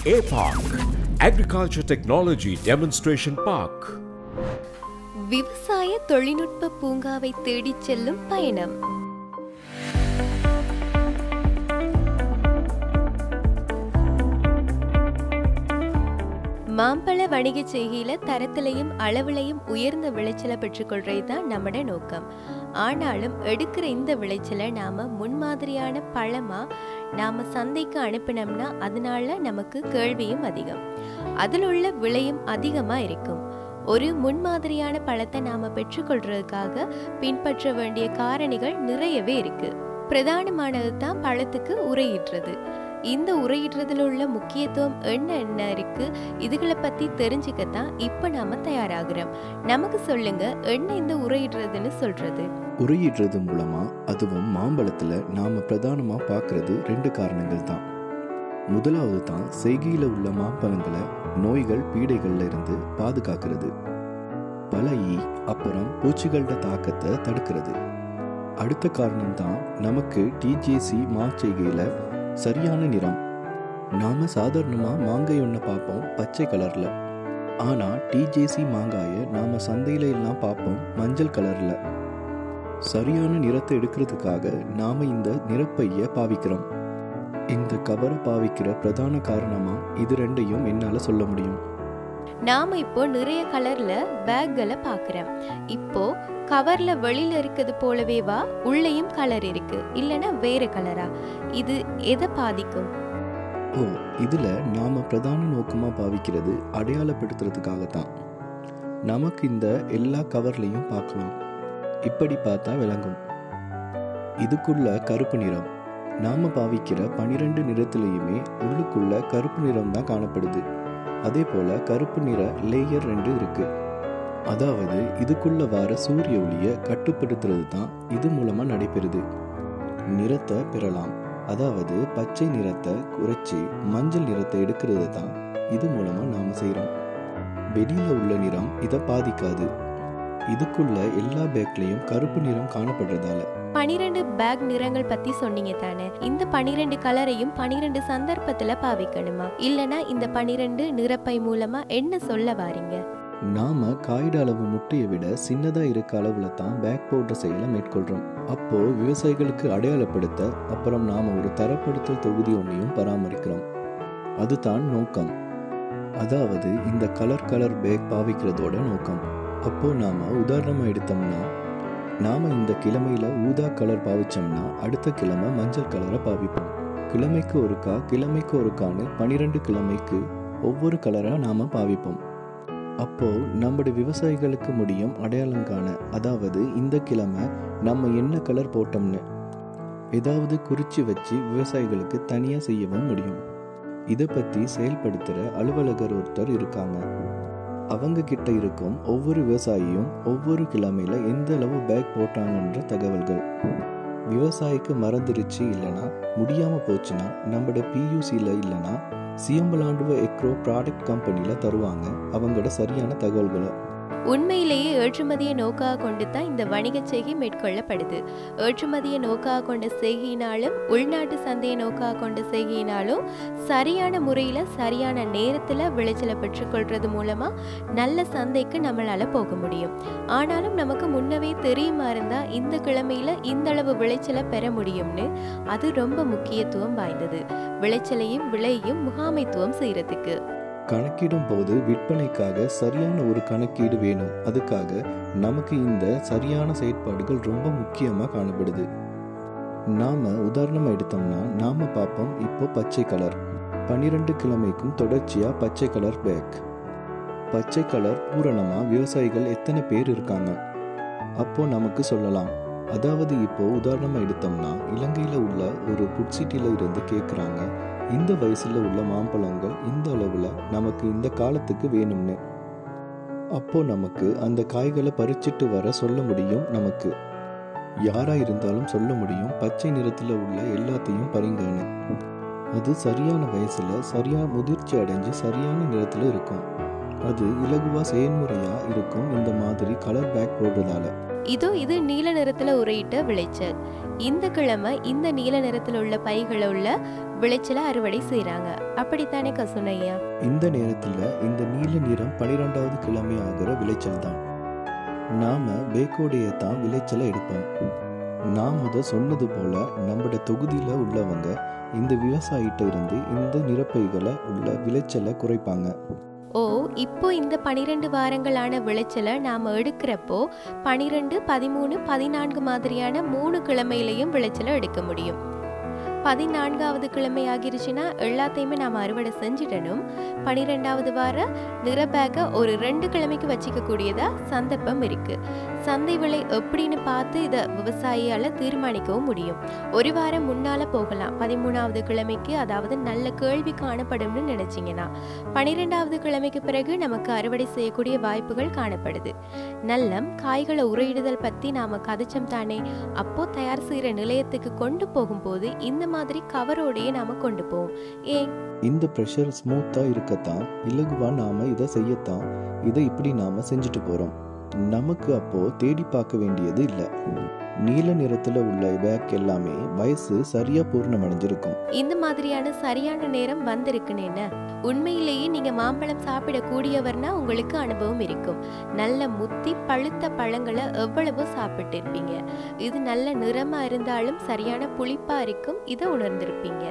APARC Agriculture Technology Demonstration Park. விவசாய தொழில்நுட்ப பூங்காவை தேடிச் செல்லும் பயணம். மாம்பழ வணிக செய்கையில தரத்திலையும் அளவிலையும் உயர்ந்த விளைச்சலை பெற்றுக்கொள்றது தான் நம்மட நோக்கம். ஆனாலும் எடுக்கிற இந்த விளைச்சலை நாம முன்மாதிரியான பழமா நாம சந்தைக்கு அனுப்பினோம்னா அதனால நமக்கு கேள்வியும் அதிகம், அதில் உள்ள விலையும் அதிகமா இருக்கும். ஒரு முன்மாதிரியான பழத்தை நாம பெற்றுக்கொள்றதுக்காக பின்பற்ற வேண்டிய காரணிகள் நிறையவே இருக்கு. பிரதானமானது தான் பழத்துக்கு உரையிடுறது. இந்த உரையிடுறதுல உள்ள முக்கியத்துவம் என்ன இருக்கு, இதுகளை பத்தி தெரிஞ்சுக்கத்தான் இப்ப நாம தயாராகிறோம். நமக்கு சொல்லுங்க, என்ன இந்த உரையிடுறதுன்னு சொல்றது? உரையிடுறது மூலமா, அதுவும் மாம்பழத்துல நாம பிரதானமா பார்க்கறது 2 காரணங்கள் தான். முதலாவது தான் செய்கையில உள்ள மாம்பழங்களை நோய்கள் பீடைகள்ல இருந்து பாதுகாக்கிறது. பல அப்புறம் பூச்சிகளோட தாக்கத்தை தடுக்கிறது. அடுத்த காரணம் தான் நமக்கு டிஜேசி மாச்செய்கையில சரியான நிறம். நாம சாதாரணமா மாங்காய் ஒன்றை பார்ப்போம் பச்சை கலர்ல, ஆனா டிஜேசி மாங்காயை நாம சந்தையில எல்லாம் பார்ப்போம் மஞ்சள் கலர்ல. சரியான நிறத்தை எடுக்கிறதுக்காக நாம இந்த நிறப்பைய பாவிக்கிறோம். இந்த கவரை பாவிக்கிற பிரதான காரணமா இது 2ஐயும் என்னால சொல்ல முடியும். நாம இப்போ நிறைய கலர்ல பேக்களை பாக்குறோம். இப்போ கவர்ல வெளியில இருக்கிறது போலவேவா உள்ளேயும் கலர் இருக்கு, இல்லனா வேற கலரா? இது எதை பாதிக்கும்? இதுல நாம பிரதான நோக்கமா பாவிக்கிறது அடையாளப்படுத்துறதுக்காகத்தான். நமக்கு இந்த எல்லா கவர்லையும் பார்க்கலாம். இப்படி பார்த்தா விளங்கும். இதுக்குள்ள கருப்பு நிறம். நாம பாவிக்கிற 12 நிறத்திலையுமே உள்ளுக்குள்ள கருப்பு நிறம் தான் காணப்படுது. அதே போல கருப்பு நிற லேயர் 2 இருக்கு. அதாவது இதுக்குள்ள வர சூரிய ஒளியை கட்டுப்படுத்துறது தான் இது மூலமா நடைபெறுது. நிறத்தை பெறலாம், அதாவது பச்சை நிறத்தை குறைச்சி மஞ்சள் நிறத்தை எடுக்கிறது தான் இது மூலமா நாம செய்யறோம். வெளியில உள்ள நிறம் இதை பாதிக்காது. இதுக்குள்ள எல்லா பேக்லயும் கருப்பு நிறம் காணப்படுறதால 12 பேக் நிறங்கள் பத்தி சொன்னீங்க தானே. இந்த 12 கலரையும் 12 சந்தர்ப்பத்துல பாவிக்கணுமா, இல்லனா இந்த 12 நிறப்பை மூலமா என்ன சொல்ல வாரீங்க? நாம காய்ட அளவு முட்டையை விட சின்னதா இருக்க அளவுல தான் பேக் போடுற செயலை மேற்கொள்றோம். அப்போ விவசாயிகளுக்கு அடையாளப்படுத்த அப்புறம் நாம ஒரு தரப்படுத்தல் தொகுதி ஒன்றையும் பராமரிக்கிறோம். அதுதான் நோக்கம். அதாவது இந்த கலர் பேக் பாவிக்கிறதோட நோக்கம். அப்போ நாம உதாரணமா எடுத்தோம்னா, நாம இந்த கிழமையில ஊதா கலர் பாவிச்சோம்னா அடுத்த கிழமை மஞ்சள் கலரை பாவிப்போம். கிழமைக்கு ஒருக்கான்னு 12 கிழமைக்கு ஒவ்வொரு கலரா நாம பாவிப்போம். அப்போ நம்முடைய விவசாயிகளுக்கு முடியும் அடையாளம் காண, அதாவது இந்த கிழமை நம்ம என்ன கலர் போட்டோம்னு ஏதாவது குறிச்சு வச்சு விவசாயிகளுக்கு தனியா செய்யவும் முடியும். இதை பத்தி செயல்படுத்துற அலுவலகர் ஒருத்தர் இருக்காங்க. அவங்க கிட்ட இருக்கும் ஒவ்வொரு விவசாயியும் ஒவ்வொரு கிழமையில எந்த அளவு பேக் போட்டாங்கன்ற தகவல்கள் விவசாயிக்கு மறந்துருச்சு, இல்லைனா முடியாம போச்சுன்னா நம்மளோட பியூசில இல்லைனா சியம்பலாண்டுவ எக்ரோ ப்ராடக்ட் கம்பெனில தருவாங்க அவங்களோட சரியான தகவல்களை. உண்மையிலேயே ஏற்றுமதியை நோக்காக கொண்டு தான் இந்த வணிக செய்கை மேற்கொள்ளப்படுது. ஏற்றுமதியை நோக்காக கொண்ட செய்கையினாலும் உள்நாட்டு சந்தையை நோக்காக கொண்ட செய்கையினாலும் சரியான முறையில் சரியான நேரத்தில் விளைச்சலை பெற்றுக்கொள்றது மூலமா நல்ல சந்தைக்கு நம்மளால போக முடியும். ஆனாலும் நமக்கு முன்னவே தெரியுமா இருந்தா இந்த கிழமையில இந்த அளவு விளைச்சலை பெற முடியும்னு. அது ரொம்ப முக்கியத்துவம் வாய்ந்தது, விளைச்சலையும் விலையையும் முகாமைத்துவம் செய்யறதுக்கு. கணக்கிடும் போது விற்பனைக்காக சரியான ஒரு கணக்கீடு வேணும். அதுக்காக நமக்கு இந்த சரியான செயற்பாடுகள் ரொம்ப முக்கியமா காணப்படுது. நாம உதாரணமா எடுத்தோம்னா நாம பார்ப்போம் இப்போ பச்சை கலர் 12 கிழமைக்கும் தொடர்ச்சியா பச்சை கலர் பேக். பச்சை கலர் பூரணமா விவசாயிகள் எத்தனை பேர் இருக்காங்க அப்போ நமக்கு சொல்லலாம். அதாவது இப்போ உதாரணமா எடுத்தோம்னா இலங்கையில உள்ள ஒரு ஃபுட் சிட்டில இருந்து கேட்குறாங்க, இந்த வயசுல உள்ள மாம்பழங்கள் இந்த அளவுல நமக்கு இந்த காலத்துக்கு வேணும்னு. அப்போ நமக்கு அந்த காய்களை பறிச்சிட்டு வர சொல்ல முடியும். நமக்கு யாரா இருந்தாலும் சொல்ல முடியும் பச்சை நிறத்துல உள்ள எல்லாத்தையும் பறிங்கன்னு. அது சரியான வயசுல சரியா முதிர்ச்சி அடைஞ்சு சரியான நிறத்துல இருக்கும். அது இலகுவா செயல்முறையா இருக்கும் இந்த மாதிரி கலர் பேக் போடுறதால. இது நீல நிறத்துல உரையிட்ட விளைச்சல். இந்த கிழமை இந்த நீல நிறத்துல உள்ள பைகளை உள்ள விளைச்சலை அறுவடை செய்யறாங்க. அப்படித்தானே கசுனையா? இந்த நேரத்துல இந்த நீல நிறம் 12வது கிழமை ஆகிற விளைச்சல் தான். நாம பேக்கோடைய தான் விளைச்சலை எடுப்போம். நாம் அதை சொன்னது போல நம்மளோட தொகுதியில உள்ளவங்க இந்த விவசாயிட்ட இருந்து இந்த நிறப்பைகளை உள்ள விளைச்சலை குறைப்பாங்க. இப்போ இந்த 12 வாரங்களான விளைச்சலை நாம எடுக்கிறப்போ 12, 13, 14 மாதிரியான 3 கிழமையிலையும் விளைச்சலை எடுக்க முடியும். 14வது கிழமை ஆகிருச்சுன்னா எல்லாத்தையுமே நாம் அறுவடை செஞ்சிடணும். 12வது வார நிறபேக ஒரு 2 கிழமைக்கு வச்சிக்க கூடியதா சந்தர்ப்பம் இருக்கு. சந்தை விலை எப்படின்னு பார்த்து இதை விவசாயியால தீர்மானிக்கவும் முடியும். ஒரு வாரம் முன்னால போகலாம். 13வது கிழமைக்கு, அதாவது நல்ல கேள்வி காணப்படும்னு நினைச்சிங்கன்னா 12வது கிழமைக்கு பிறகு நமக்கு அறுவடை செய்யக்கூடிய வாய்ப்புகள் காணப்படுது. நல்லம் காய்களை உரையிடுதல் பத்தி நாம கதைச்சம் தானே. அப்போ தயார் செய்யற நிலையத்துக்கு கொண்டு போகும்போது இந்த மாதிரி கவரோடையே நாம கொண்டு போவோம். ஏன்? இந்த ப்ரெஷர் ஸ்மூத்தா இருக்கத்தான், இலகுவா நாம இதை செய்யத்தான் இதை இப்படி நாம செஞ்சுட்டு போறோம். நமக்கு அப்போ தேடி பார்க்க வேண்டியது இல்லை. நீல நிறத்துல உள்ள பேக் எல்லாமே வயசு சரியா பூர்ணமடைஞ்சிருக்கும். இந்த மாதிரியான சரியான நேரம் வந்திருக்குன்னு உண்மையிலேயே நீங்க மாம்பழம் சாப்பிடக்கூடியவர்னா உங்களுக்கு அனுபவம் இருக்கும். நல்ல முத்தி பழுத்த பழங்களை எவ்வளவோ சாப்பிட்டு இருப்பீங்க. இது நல்ல நிறமா இருந்தாலும் சரியான புளிப்பா இருக்கும், இதை உணர்ந்திருப்பீங்க.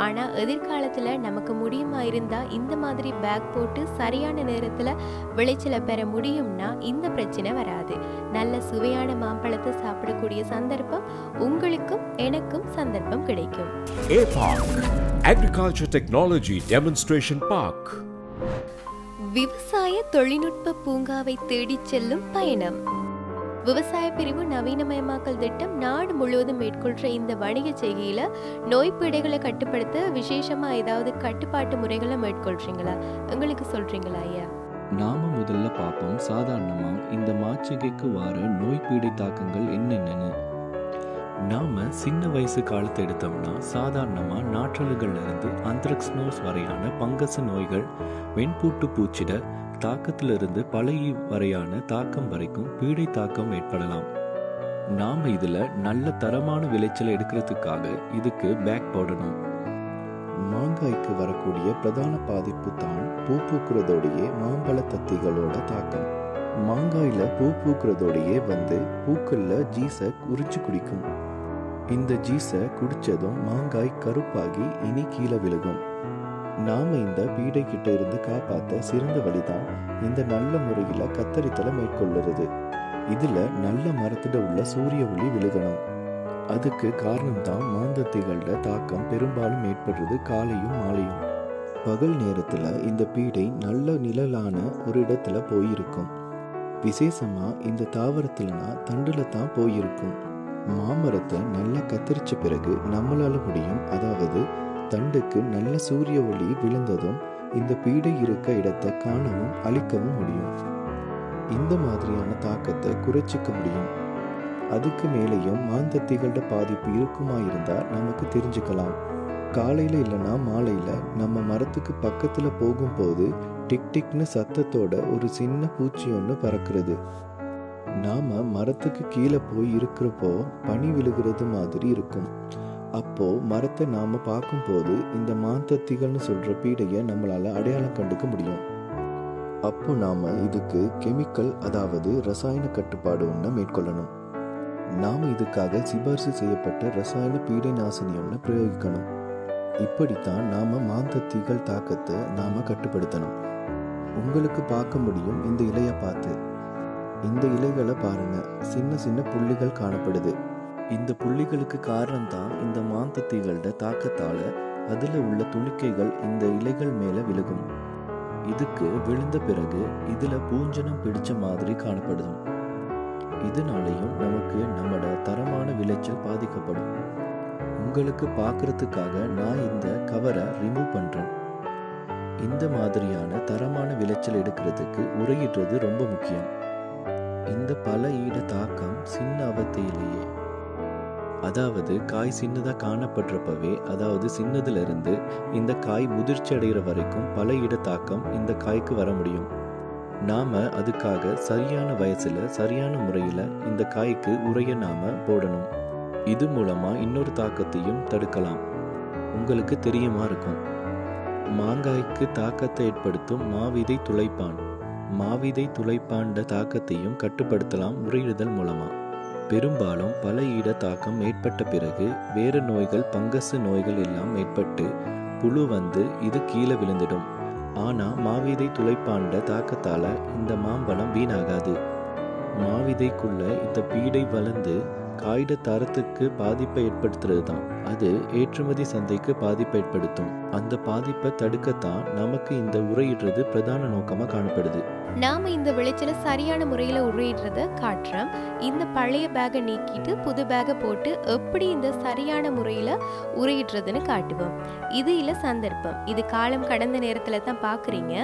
ஆனா எதிர்காலத்துல நமக்கு முடியுமா இருந்தா இந்த மாதிரி பேக் போட்டு சரியான நேரத்துல விளைச்சலை பெற முடியும்னா இந்த பிரச்சனை வராது. நல்ல சுவையான மாம்பழத்தை சாப்பிடக்கூடிய சந்தர்ப்பம் உங்களுக்கும் எனக்கும் சந்தர்ப்பம் கிடைக்கும். APARC Agriculture Technology Demonstration Park. விவசாய தொழில்நுட்ப பூங்காவை தேடிச் செல்லும் பயணம். விவசாய பிரிவு நவீனமயமாக்கல் திட்டம் நாடு முழுவதும் மேற்கொள்ற இந்த வணிக செய்கையில நோய்ப்பீடைகளை கட்டுப்படுத்த விசேஷமா ஏதாவது கட்டுப்பாட்டு முறைகளை மேற்கொள்றீங்களா? உங்களுக்கு சொல்றீங்களா ஐயா? நாம முதல்ல பார்ப்போம் சாதாரணமா இந்த மாச்சிகைக்கு வர நோய்ப்பீடை தாக்கங்கள் என்னென்னு. நாம சின்ன வயசு காலத்தை எடுத்தோம்னா சாதாரணமா நாற்றல்கள்ல இருந்து ஆந்த்ராக்ஸ்னோஸ் வரையான பங்கச நோய்கள், வெண்பூட்டு பூச்சிட தாக்கத்திலிருந்து பழைய வரையான தாக்கம் வரைக்கும் பீடை தாக்கம் ஏற்படலாம். நாம இதுல நல்ல தரமான விளைச்சலை எடுக்கிறதுக்காக இதுக்கு பேக் போடணும். மாங்காய்க்கு வரக்கூடிய பிரதான பாதிப்பு தான் பூ பூக்குறதோடையே மாம்பழ தத்திகளோட தாக்கம். மாங்காயில பூ பூக்குறதோடையே வந்து பூக்கள்ல ஜீஸை உரிச்சு குடிக்கும். இந்த ஜீஸை குடிச்சதும் மாங்காய் கருப்பாகி இனி கீழே விழுகும். நாம இந்த பீடை கிட்ட இருந்து காப்பாற்ற சிறந்த வழிதான் இந்த நல்ல முறையில கத்தரித்தலை மேற்கொள்ளுறது. இதுல நல்ல மரத்துல உள்ள சூரிய ஒளி விழுகணும். அதுக்கு காரணம்தான் மாந்தத்திகளோட தாக்கம் பெரும்பாலும் ஏற்படுறது காலையும் மாலையும். பகல் நேரத்துல இந்த பீடை நல்ல நிழலான ஒரு இடத்துல போயிருக்கும். விசேஷமா இந்த தாவரத்துலனா தண்டுல தான் போயிருக்கும். மாமரத்தை நல்லா கத்தரிச்ச பிறகு நம்மளால முடியும், அதாவது தண்டுக்கு நல்ல சூரிய ஒளி விழுந்ததும் இந்த பீடை இருக்க இடத்தை காணவும் அழிக்கவும் முடியும். இந்த மாதிரியான தாக்கத்தை குறைச்சிக்க முடியும். அதுக்கு மேலேயும் மாந்தத்திகளோட பாதிப்பு இருக்குமா இருந்தா நமக்கு தெரிஞ்சுக்கலாம். காலையில இல்லைன்னா மாலையில நம்ம மரத்துக்கு பக்கத்துல போகும்போது டிக் டிக்னு சத்தத்தோட ஒரு சின்ன பூச்சி ஒன்று பறக்கிறது. நாம மரத்துக்கு கீழே போய் இருக்கிறப்போ பனி விழுகிறது மாதிரி இருக்கும். அப்போ மரத்தை நாம பார்க்கும்போது இந்த மாந்தத்திகள்னு சொல்ற பீடையை நம்மளால அடையாளம் கண்டுக்க முடியும். அப்போ நாம இதுக்கு கெமிக்கல், அதாவது ரசாயன கட்டுப்பாடு ஒன்று மேற்கொள்ளணும். நாம இதுக்காக சிபாரிசு செய்யப்பட்ட ரசாயன பீடை நாசினி ஒன்று பிரயோகிக்கணும். இப்படித்தான் நாம மாந்தத்திகள் தாக்கத்தை நாம கட்டுப்படுத்தணும். உங்களுக்கு பார்க்க முடியும் இந்த இலைய பார்த்து. இந்த இலைகளை பாருங்க, சின்ன சின்ன புள்ளிகள் காணப்படுது. இந்த புள்ளிகளுக்கு காரணம் தான் இந்த மாந்தத்திகளோட தாக்கத்தால அதுல உள்ள துணிக்கைகள் இந்த இலைகள் மேல விழுகும். இதுக்கு விழுந்த பிறகு இதுல பூஞ்சனம் பிடிச்ச மாதிரி காணப்படும். இதனாலையும் நமக்கு நம்மட தரமான விளைச்சல் பாதிக்கப்படும். உங்களுக்கு பார்க்கறதுக்காக நான் இந்த கவரை ரிமூவ் பண்றேன். இந்த மாதிரியான தரமான விளைச்சல் எடுக்கிறதுக்கு உரையிடுறது ரொம்ப முக்கியம். இந்த பல ஈட தாக்கம் சின்ன அவத்தையிலேயே, அதாவது காய் சின்னதா காணப்படுறப்பவே, அதாவது சின்னதுல இருந்து இந்த காய் முதிர்ச்சி அடைகிற வரைக்கும் பல ஈட தாக்கம் இந்த காய்க்கு வர முடியும். நாம அதுக்காக சரியான வயசுல சரியான முறையில் இந்த காய்க்கு உரையை நாம போடணும். இது மூலமா இன்னொரு தாக்கத்தையும் தடுக்கலாம். உங்களுக்கு தெரியுமா இருக்கும், மாங்காய்க்கு தாக்கத்தை ஏற்படுத்தும் மாவிதை துளைப்பான். மாவிதை துளைப்பாண்ட தாக்கத்தையும் கட்டுப்படுத்தலாம் உரையிடுதல் மூலமா. பெரும்பாலும் பல ஈட தாக்கம் ஏற்பட்ட பிறகு வேறு நோய்கள், பங்கசு நோய்கள் எல்லாம் ஏற்பட்டு புழு வந்து இது கீழே விழுந்துடும். ஆனா மாவிதை துளைப்பாண்ட தாக்கத்தால இந்த மாம்பழம் வீணாகாது. மாவிதைக்குள்ள இந்த பீடை வளர்ந்து காய்ட தரத்துக்கு பாதிப்பை ஏற்படுத்துறது தான். அது ஏற்றுமதி சந்தைக்கு பாதிப்பை ஏற்படுத்தும். அந்த பாதிப்பை தடுக்கத்தான் நமக்கு இந்த உரையிடுறது பிரதான நோக்கமா காணப்படுது. நாம இந்த விளைச்சலை சரியான முறையில உரையிடுறத காட்டுறோம். இந்த பழைய பேக்கை நீக்கிட்டு புது பேக்கை போட்டு எப்படி இந்த சரியான முறையில உரையிடுறதுன்னு காட்டுவோம். இது இல்ல சந்தர்ப்பம். இது காலம் கடந்த நேரத்துல தான் பாக்குறீங்க.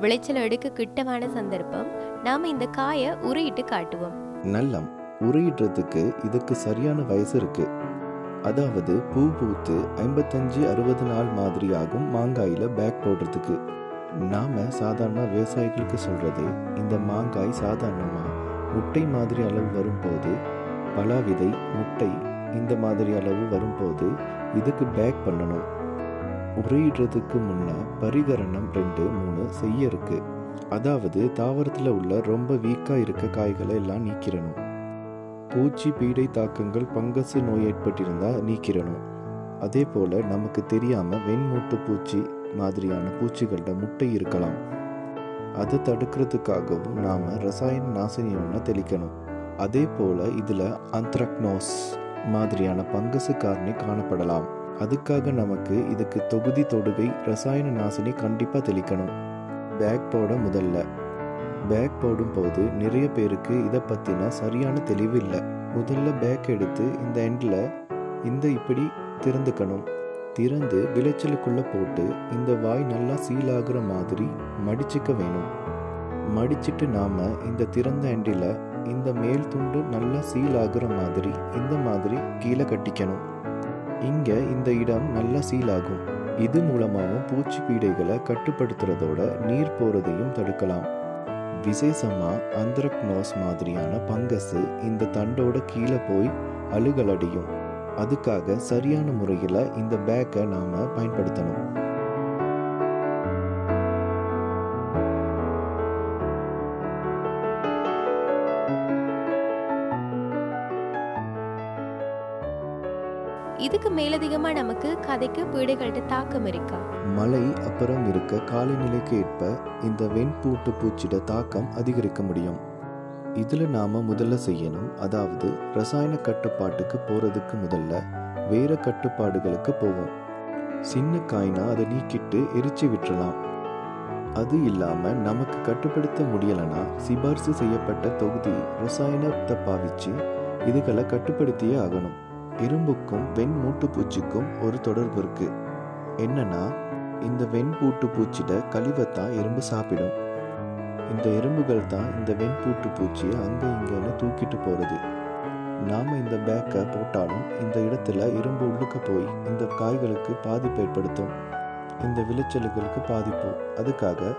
விளைச்சலை எடுக்க கிட்டமான சந்தர்ப்பம். நாம இந்த காயை உரையிட்டு காட்டுவோம். நல்லம் உரையிடுறதுக்கு இதுக்கு சரியான வயசு இருக்கு. அதாவது பூ பூத்து 55-60 நாள் மாதிரி ஆகும் மாங்காயில பேக் போடுறதுக்கு. நாம சாதாரண விவசாயிகளுக்கு சொல்றது, இந்த மாங்காய் சாதாரணமா முட்டை மாதிரி அளவு வரும்போது, பலா விதை முட்டை இந்த மாதிரி அளவு வரும்போது இதுக்கு பேக் பண்ணணும். உரையிடுறதுக்கு முன்ன பரிகரணம் 2-3 செய்ய இருக்கு. அதாவது தாவரத்துல உள்ள ரொம்ப வீக்கா இருக்க காய்களை எல்லாம் நீக்கிடணும். பூச்சி பீடை தாக்கங்கள், பங்கசு நோய் ஏற்பட்டிருந்தா நீக்கிடணும். அதே போல நமக்கு தெரியாம வெண்மூட்டு பூச்சி மாதிரியான பூச்சிகளோட முட்டை இருக்கலாம். அதை தடுக்கிறதுக்காகவும் நாம ரசாயன நாசினி ஒன்று தெளிக்கணும். அதே போல இதுல ஆந்த்ராக்னோஸ் மாதிரியான பங்கசு காரணி காணப்படலாம். அதுக்காக நமக்கு இதுக்கு தொகுதி தொடுகை ரசாயன நாசினி கண்டிப்பா தெளிக்கணும். பேக் போட முதல்ல பேக் போடும் போது நிறைய பேருக்கு இதை பத்தின சரியான தெளிவு இல்லை. முதல்ல பேக் எடுத்து இந்த எண்டில் இந்த இப்படி திறந்துக்கணும். திறந்து விளைச்சலுக்குள்ள போட்டு இந்த வாய் நல்லா சீலாகிற மாதிரி மடிச்சுக்க வேணும். மடிச்சிட்டு நாம இந்த திறந்த எண்டில் இந்த மேல் துண்டு நல்லா சீலாகிற மாதிரி இந்த மாதிரி கீழே கட்டிக்கணும். இங்க இந்த இடம் நல்லா சீலாகும். இது மூலமாகவும் பூச்சி பீடைகளை கட்டுப்படுத்துறதோட நீர் போறதையும் தடுக்கலாம். விசேஷமா ஆந்த்ராக்னோஸ் மாதிரியான பங்கசு இந்த தண்டோட கீழே போய் அழுகலடியும். அதுக்காக சரியான முறையில் இந்த பேக்கை நாம பயன்படுத்தணும். இதுக்கு மேலதிகமா நமக்கு கதைக்கு பீடைகள்ட்ட தாக்கம் இருக்கா? மழை அப்புறம் இருக்க காலநிலைக்கு ஏற்ப இந்த வெண்பூட்டு பூச்சிட தாக்கம் அதிகரிக்க முடியும். இதுல நாம முதல்ல செய்யணும், அதாவது ரசாயன கட்டுப்பாட்டுக்கு போறதுக்கு முதல்ல வேற கட்டுப்பாடுகளுக்கு போவோம். சின்ன காய்னா அதை நீக்கிட்டு எரிச்சு விட்டுறலாம். அது இல்லாம நமக்கு கட்டுப்படுத்த முடியலனா சிபாரிசு செய்யப்பட்ட தொகுதி ரசாயனத்தை பாவிச்சு இதுகளை கட்டுப்படுத்தியே ஆகணும். எறும்புக்கும் வெண்மூட்டு பூச்சிக்கும் ஒரு தொடர்பு இருக்கு. என்னன்னா, இந்த வெண்பூட்டு பூச்சிட கழிவைத்தான் எறும்பு சாப்பிடும். இந்த எறும்புகள் தான் இந்த வெண்பூட்டு பூச்சியை அங்க இங்கன்னு தூக்கிட்டு போறது. நாம இந்த பேக்கை போட்டாலும் இந்த இடத்துல எறும்பு உள்ளுக்க போய் இந்த காய்களுக்கு பாதிப்பு ஏற்படுத்தும். இந்த விளைச்சல்களுக்கு பாதிப்பு. அதுக்காக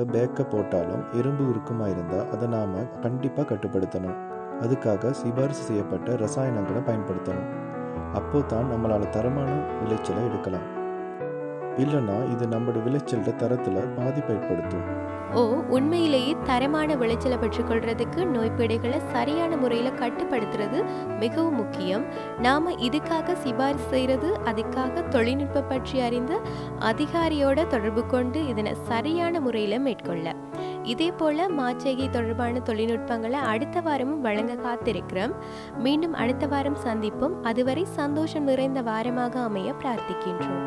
பேக்கை போட்டாலும் எறும்பு இருக்குமா இருந்தா அதை நாம கண்டிப்பா கட்டுப்படுத்தணும். அதுக்காக சிபாரிசு செய்யப்பட்ட ரசாயனங்களை பயன்படுத்தணும். அப்போ தான் நம்மளால் தரமான விளைச்சலை எடுக்கலாம். இல்லைன்னா இது நம்மளோட விளைச்சலோட தரத்தில் பாதிப்பை ஏற்படுத்தும். உண்மையிலேயே தரமான விளைச்சலை பெற்றுக்கொள்றதுக்கு நோய்பீடைகளை சரியான முறையில் கட்டுப்படுத்துறது மிகவும் முக்கியம். நாம் இதுக்காக சிபாரிசு செய்கிறது, அதுக்காக தொழில்நுட்பம் பற்றி அறிந்து அதிகாரியோட தொடர்பு கொண்டு இதனை சரியான முறையில் மேற்கொள்ள. இதே போல மாச்செய்கை தொடர்பான தொழில்நுட்பங்களை அடுத்த வாரமும் வழங்க காத்திருக்கிறோம். மீண்டும் அடுத்த வாரம் சந்திப்போம். அதுவரை சந்தோஷம் நிறைந்த வாரமாக அமைய பிரார்த்திக்கின்றோம்.